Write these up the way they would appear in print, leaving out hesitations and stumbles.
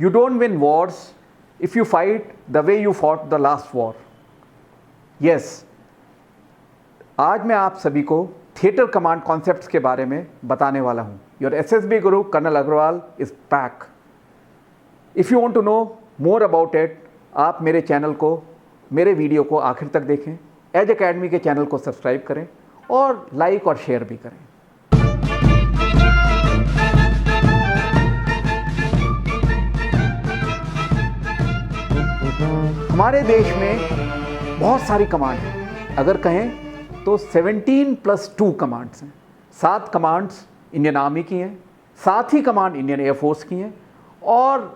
You don't win wars if you fight the way you fought the last war. Yes, आज मैं आप सभी को थिएटर कमांड कॉन्सेप्ट्स के बारे में बताने वाला हूँ. Your SSB guru colonel Agarwal is back. If you want to know more about it, आप मेरे चैनल को, मेरे वीडियो को आखिर तक देखें, एज अकेडमी के चैनल को सब्सक्राइब करें और लाइक और शेयर भी करें. हमारे देश में बहुत सारी कमांड हैं. अगर कहें तो 17+2 कमांड्स हैं. 7 कमांड्स इंडियन आर्मी की हैं, 7 ही कमांड इंडियन एयरफोर्स की हैं और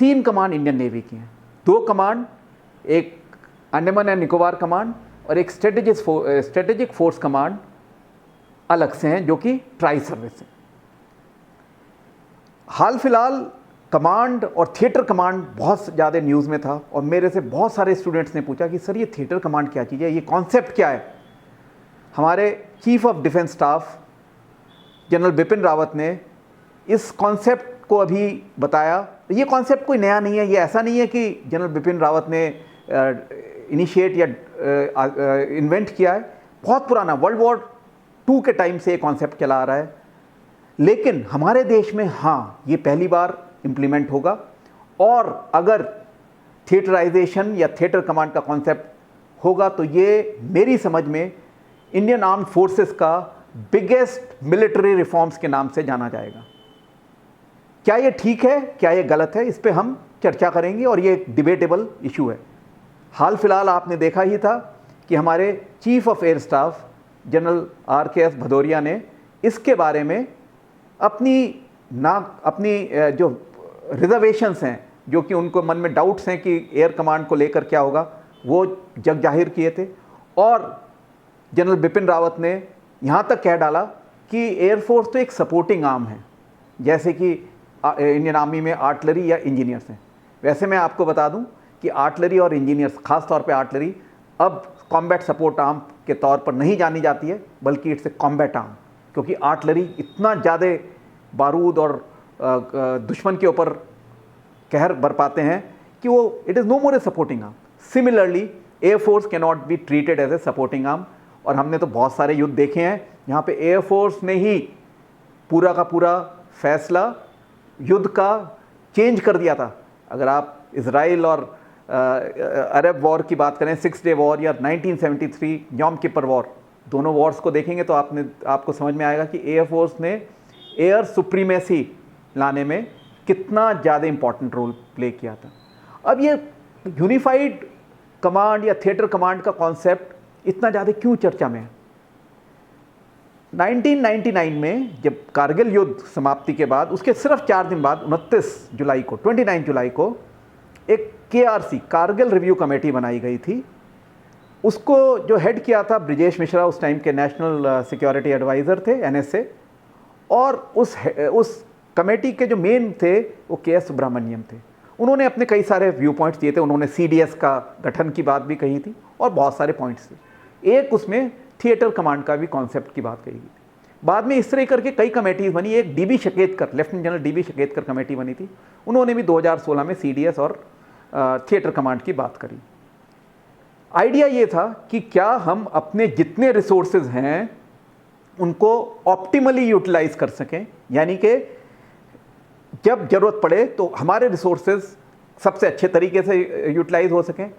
3 कमांड इंडियन नेवी की हैं. 2 कमांड, एक अंडमान एंड निकोबार कमांड और एक स्ट्रेटेजिक फोर्स कमांड अलग से हैं जो कि ट्राई सर्विस है. हाल फिलहाल कमांड और थिएटर कमांड बहुत ज़्यादा न्यूज़ में था और मेरे से बहुत सारे स्टूडेंट्स ने पूछा कि सर ये थिएटर कमांड क्या चीज़ है, ये कॉन्सेप्ट क्या है. हमारे chief of defence staff general Bipin Rawat ने इस कॉन्सेप्ट को अभी बताया. ये कॉन्सेप्ट कोई नया नहीं है. ये ऐसा नहीं है कि जनरल बिपिन रावत ने इनिशिएट या इन्वेंट किया है. बहुत पुराना, वर्ल्ड वॉर 2 के टाइम से ये कॉन्सेप्ट चला आ रहा है. लेकिन हमारे देश में हाँ, ये पहली बार इम्प्लीमेंट होगा. और अगर थिएटराइजेशन या थिएटर कमांड का कॉन्सेप्ट होगा तो ये मेरी समझ में इंडियन आर्म्ड फोर्सेस का बिगेस्ट मिलिट्री रिफॉर्म्स के नाम से जाना जाएगा. क्या ये ठीक है, क्या ये गलत है, इस पे हम चर्चा करेंगे और ये एक डिबेटेबल इशू है. हाल फिलहाल आपने देखा ही था कि हमारे chief of air staff general RKS Bhadauria ने इसके बारे में अपनी जो रिजर्वेशंस हैं, जो कि उनको मन में डाउट्स हैं कि एयर कमांड को लेकर क्या होगा, वो जग जाहिर किए थे. और जनरल बिपिन रावत ने यहाँ तक कह डाला कि एयरफोर्स तो एक सपोर्टिंग आर्म है, जैसे कि इंडियन आर्मी में आर्टिलरी या इंजीनियर्स हैं. वैसे मैं आपको बता दूं कि आर्टिलरी और इंजीनियर्स, ख़ास तौर पे आर्टिलरी, अब कॉम्बैट सपोर्ट आर्म के तौर पर नहीं जानी जाती है, बल्कि इट्स ए कॉम्बैट आर्म. क्योंकि आर्टिलरी इतना ज़्यादा बारूद और दुश्मन के ऊपर कहर बरपाते हैं कि वो it is no more a supporting arm. Similarly air force can not be treated as a supporting arm. और हमने तो बहुत सारे युद्ध देखे हैं यहाँ पे एयरफोर्स ने ही पूरा का पूरा फैसला युद्ध का चेंज कर दिया था. अगर आप इजराइल और अरब वॉर की बात करें, 6 डे वॉर या 1973 यॉम किपर वॉर, दोनों वॉर्स को देखेंगे तो आपको समझ में आएगा कि एयरफोर्स ने एयर सुप्रीमेसी लाने में कितना ज़्यादा इंपॉर्टेंट रोल प्ले किया था. अब ये यूनिफाइड कमांड या थिएटर कमांड का कॉन्सेप्ट इतना ज़्यादा क्यों चर्चा में है? 1999 में जब कारगिल युद्ध समाप्ति के बाद उसके सिर्फ 4 दिन बाद 29 जुलाई को एक KRC कारगिल रिव्यू कमेटी बनाई गई थी. उसको जो हेड किया था ब्रिजेश मिश्रा, उस टाइम के नेशनल सिक्योरिटी एडवाइज़र थे, NSA. और उस कमेटी के जो मेन थे वो KS सुब्रमण्यम थे. उन्होंने अपने कई सारे व्यू पॉइंट्स दिए थे. उन्होंने CDS का गठन की बात भी कही थी और बहुत सारे पॉइंट्स थे. एक उसमें थिएटर कमांड का भी कॉन्सेप्ट की बात कही गई. बाद में इस तरह करके कई कमेटीज़ बनी. एक DB Shekatkar, lieutenant general DB Shekatkar committee बनी थी. उन्होंने भी 2016 में CDS और थिएटर कमांड की बात करी. आइडिया ये था कि क्या हम अपने जितने रिसोर्सेज हैं उनको ऑप्टिमली यूटिलाइज कर सकें, यानी कि जब ज़रूरत पड़े तो हमारे रिसोर्सेज सबसे अच्छे तरीके से यूटिलाइज हो सकें,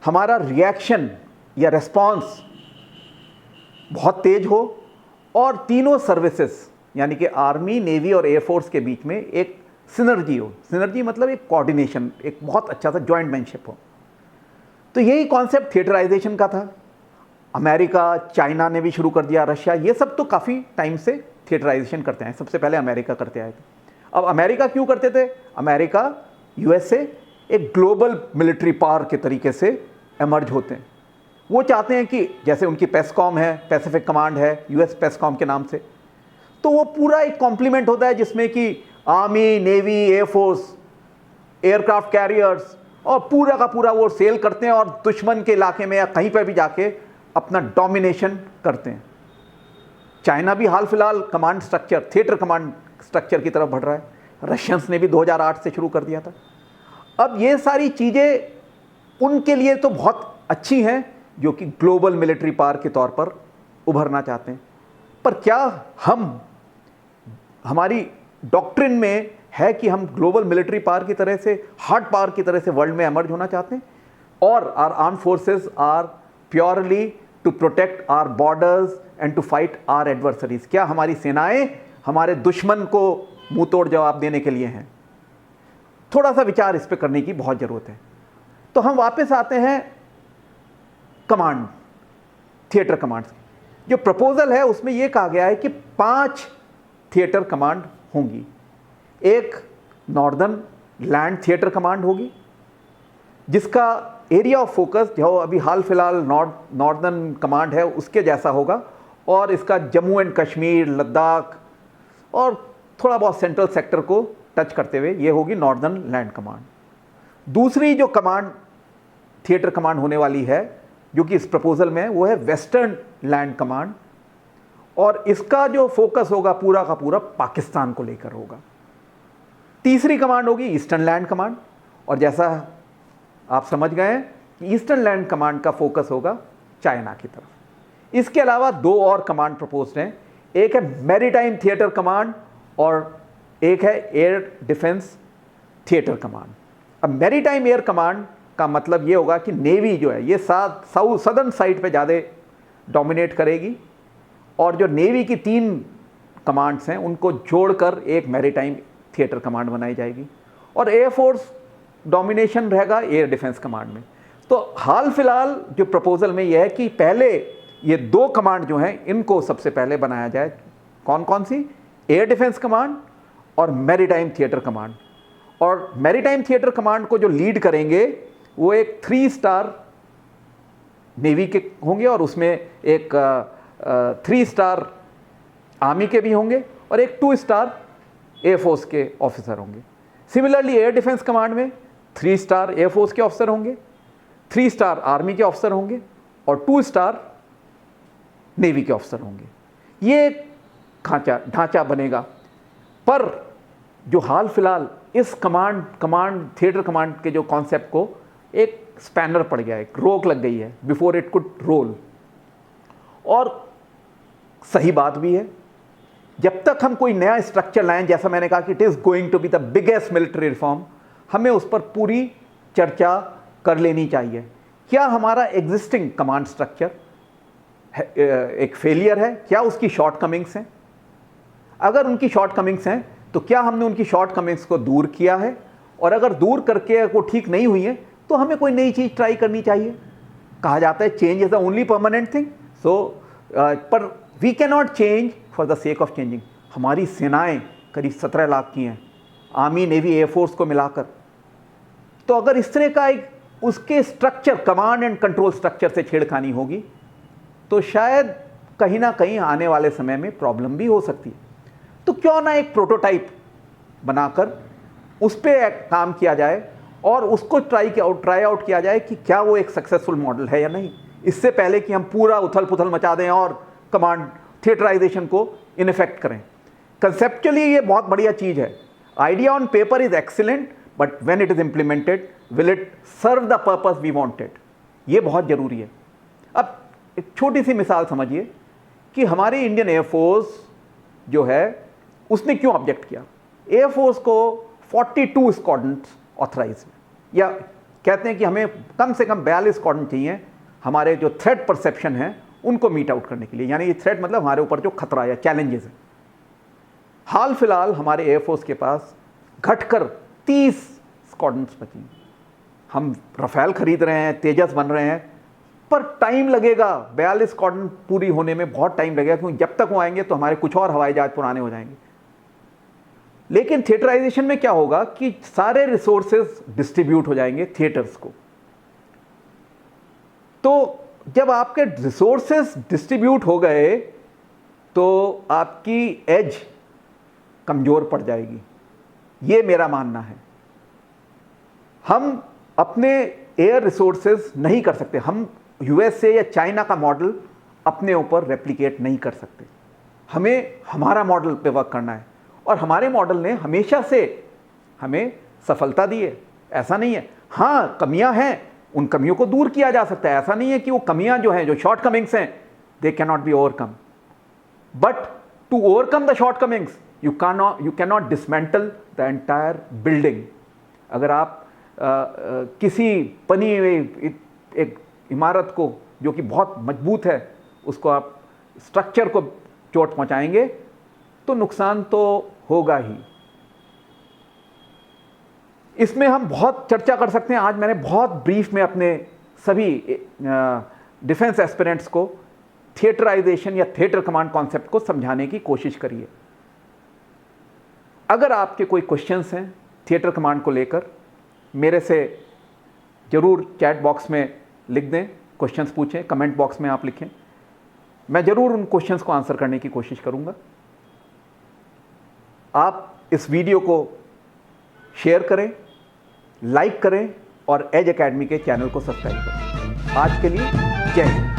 हमारा रिएक्शन या रेस्पॉन्स बहुत तेज हो और तीनों सर्विसेज यानी कि आर्मी, नेवी और एयरफोर्स के बीच में एक सिनर्जी हो. सिनर्जी मतलब एक कोऑर्डिनेशन, एक बहुत अच्छा सा जॉइंटमैनशिप हो. तो यही कॉन्सेप्ट थिएटराइजेशन का था. अमेरिका, चाइना ने भी शुरू कर दिया, रशिया, ये सब तो काफ़ी टाइम से थिएटराइजेशन करते हैं. सबसे पहले अमेरिका करते आए थे. अब अमेरिका क्यों करते थे? अमेरिका, USA एक ग्लोबल मिलिट्री पावर के तरीके से एमर्ज होते हैं. वो चाहते हैं कि जैसे उनकी पेस्कॉम है, पैसिफिक कमांड है US पेस्कॉम के नाम से, तो वो पूरा एक कॉम्प्लीमेंट होता है जिसमें कि army, navy, air force, aircraft carriers और पूरा का पूरा वो सेल करते हैं और दुश्मन के इलाके में या कहीं पर भी जाके अपना डोमिनेशन करते हैं. चाइना भी हाल फिलहाल command structure, theatre command structure की तरफ बढ़ रहा है. रशियंस ने भी 2008 से शुरू कर दिया था। अब ये सारी चीज़ें उनके लिए तो बहुत अच्छी हैं जो कि ग्लोबल मिलिट्री पावर के तौर पर उभरना चाहते हैं, पर क्या हमारी डॉक्ट्रिन में है कि हम ग्लोबल मिलिट्री पावर की तरह से, हार्ड पावर की तरह से वर्ल्ड में एमर्ज होना चाहते हैं? और are armed forces are purely to protect our borders and to fight our adversaries? क्या हमारी सेनाएं हमारे दुश्मन को मुंह तोड़ जवाब देने के लिए हैं? थोड़ा सा विचार इस पर करने की बहुत ज़रूरत है। तो हम वापस आते हैं कमांड, थिएटर कमांड्स। जो प्रपोजल है उसमें यह कहा गया है कि 5 थिएटर कमांड होंगी। एक नॉर्दर्न लैंड थिएटर कमांड होगी जिसका एरिया ऑफ फोकस जो अभी हाल फिलहाल नॉर्दर्न कमांड है उसके जैसा होगा, और इसका जम्मू एंड कश्मीर, लद्दाख और थोड़ा बहुत सेंट्रल सेक्टर को टच करते हुए ये होगी नॉर्दर्न लैंड कमांड। दूसरी जो कमांड, थिएटर कमांड होने वाली है जो कि इस प्रपोजल में है, वो है वेस्टर्न लैंड कमांड, और इसका जो फोकस होगा पूरा का पूरा पाकिस्तान को लेकर होगा। तीसरी कमांड होगी ईस्टर्न लैंड कमांड, और जैसा आप समझ गए हैं कि ईस्टर्न लैंड कमांड का फोकस होगा चाइना की तरफ। इसके अलावा 2 और कमांड प्रपोज्ड हैं, एक है मैरीटाइम थिएटर कमांड और एक है एयर डिफेंस थिएटर कमांड। अब मैरीटाइम एयर कमांड का मतलब ये होगा कि नेवी जो है ये सदर्न साइड पे ज़्यादा डोमिनेट करेगी, और जो नेवी की 3 कमांड्स हैं उनको जोड़कर एक मैरीटाइम थिएटर कमांड बनाई जाएगी, और एयरफोर्स डोमिनेशन रहेगा एयर डिफेंस कमांड में। तो हाल फिलहाल जो प्रपोजल में यह है कि पहले ये 2 कमांड जो हैं इनको सबसे पहले बनाया जाए। कौन कौन सी? एयर डिफेंस कमांड और मैरीटाइम थिएटर कमांड। और मैरीटाइम थिएटर कमांड को जो लीड करेंगे वो एक 3 स्टार नेवी के होंगे, और उसमें एक 3 स्टार आर्मी के भी होंगे, और एक 2 स्टार एयरफोर्स के ऑफिसर होंगे। सिमिलरली एयर डिफेंस कमांड में 3 स्टार एयरफोर्स के ऑफिसर होंगे, 3 स्टार आर्मी के ऑफिसर होंगे, और 2 स्टार नेवी के ऑफिसर होंगे। ये ढांचा बनेगा। पर जो हाल फिलहाल इस कमांड थिएटर कमांड के जो कॉन्सेप्ट को एक स्पैनर पड़ गया है, एक रोक लग गई है बिफोर इट कुड रोल। और सही बात भी है, जब तक हम कोई नया स्ट्रक्चर लाएं, जैसा मैंने कहा कि it is going to be the biggest military reform, हमें उस पर पूरी चर्चा कर लेनी चाहिए। क्या हमारा एग्जिस्टिंग कमांड स्ट्रक्चर एक फेलियर है? क्या उसकी शॉर्टकमिंग्स हैं? अगर उनकी शॉर्टकमिंग्स हैं तो क्या हमने उनकी शॉर्टकमिंग्स को दूर किया है? और अगर दूर करके वो ठीक नहीं हुई है तो हमें कोई नई चीज़ ट्राई करनी चाहिए। कहा जाता है change is the only permanent thing. पर we can not change for the sake of changing. हमारी सेनाएं करीब 17 लाख की हैं, आर्मी, नेवी, एयरफोर्स को मिलाकर। तो अगर इस तरह का एक उसके structure, command and control structure से छेड़खानी होगी तो शायद कहीं ना कहीं आने वाले समय में प्रॉब्लम भी हो सकती है। तो क्यों ना एक प्रोटोटाइप बनाकर उस पर काम किया जाए और उसको ट्राई आउट किया जाए कि क्या वो एक सक्सेसफुल मॉडल है या नहीं, इससे पहले कि हम पूरा उथल पुथल मचा दें और कमांड थिएटराइजेशन को इन इफेक्ट करें। कंसेप्चुअली ये बहुत बढ़िया चीज़ है, idea on paper is excellent, but when it is implemented will it serve the purpose we wanted, ये बहुत ज़रूरी है। अब एक छोटी सी मिसाल समझिए कि हमारी इंडियन एयरफोर्स जो है उसने क्यों ऑब्जेक्ट किया। एयरफोर्स को 42 स्क्वाड्रन्स ऑथराइज है, या कहते हैं कि हमें कम से कम 42 स्क्वाड्रन चाहिए हमारे जो थ्रेट परसेप्शन है उनको मीट आउट करने के लिए। यानी ये थ्रेट मतलब हमारे ऊपर जो खतरा या चैलेंजेस है। हाल फिलहाल हमारे एयरफोर्स के पास घटकर 30 स्क्वाड्रन्स बची। हम रफेल खरीद रहे हैं, तेजस बन रहे हैं, पर टाइम लगेगा। 42 स्क्वाड्रन पूरी होने में बहुत टाइम लगेगा, क्योंकि जब तक वो आएंगे तो हमारे कुछ और हवाई जहाज पुराने हो जाएंगे। लेकिन थिएटराइजेशन में क्या होगा कि सारे रिसोर्सेज डिस्ट्रीब्यूट हो जाएंगे थिएटर्स को। तो जब आपके रिसोर्सेज डिस्ट्रीब्यूट हो गए तो आपकी एज कमज़ोर पड़ जाएगी, ये मेरा मानना है। हम अपने एयर रिसोर्सेज नहीं कर सकते, हम यूएसए या चाइना का मॉडल अपने ऊपर रेप्लिकेट नहीं कर सकते। हमें हमारा मॉडल पे वर्क करना है, और हमारे मॉडल ने हमेशा से हमें सफलता दी है, ऐसा नहीं है। हाँ, कमियां हैं, उन कमियों को दूर किया जा सकता है, ऐसा नहीं है कि वो कमियां जो हैं, जो शॉर्टकमिंग्स हैं, they can not be overcome, but to overcome the shortcomings you can not dismantle the entire building. अगर आप किसी बनी हुई एक इमारत को जो कि बहुत मजबूत है, उसको आप स्ट्रक्चर को चोट पहुंचाएंगे तो नुकसान तो होगा ही। इसमें हम बहुत चर्चा कर सकते हैं। आज मैंने बहुत ब्रीफ में अपने सभी डिफेंस एस्पिरेंट्स को थिएटराइजेशन या थिएटर कमांड कॉन्सेप्ट को समझाने की कोशिश करी है। अगर आपके कोई क्वेश्चंस हैं थिएटर कमांड को लेकर, मेरे से ज़रूर चैट बॉक्स में लिख दें, क्वेश्चंस पूछें, कमेंट बॉक्स में आप लिखें, मैं ज़रूर उन क्वेश्चंस को आंसर करने की कोशिश करूंगा। आप इस वीडियो को शेयर करें, लाइक करें और एज एकेडमी के चैनल को सब्सक्राइब करें। आज के लिए जय हिंद।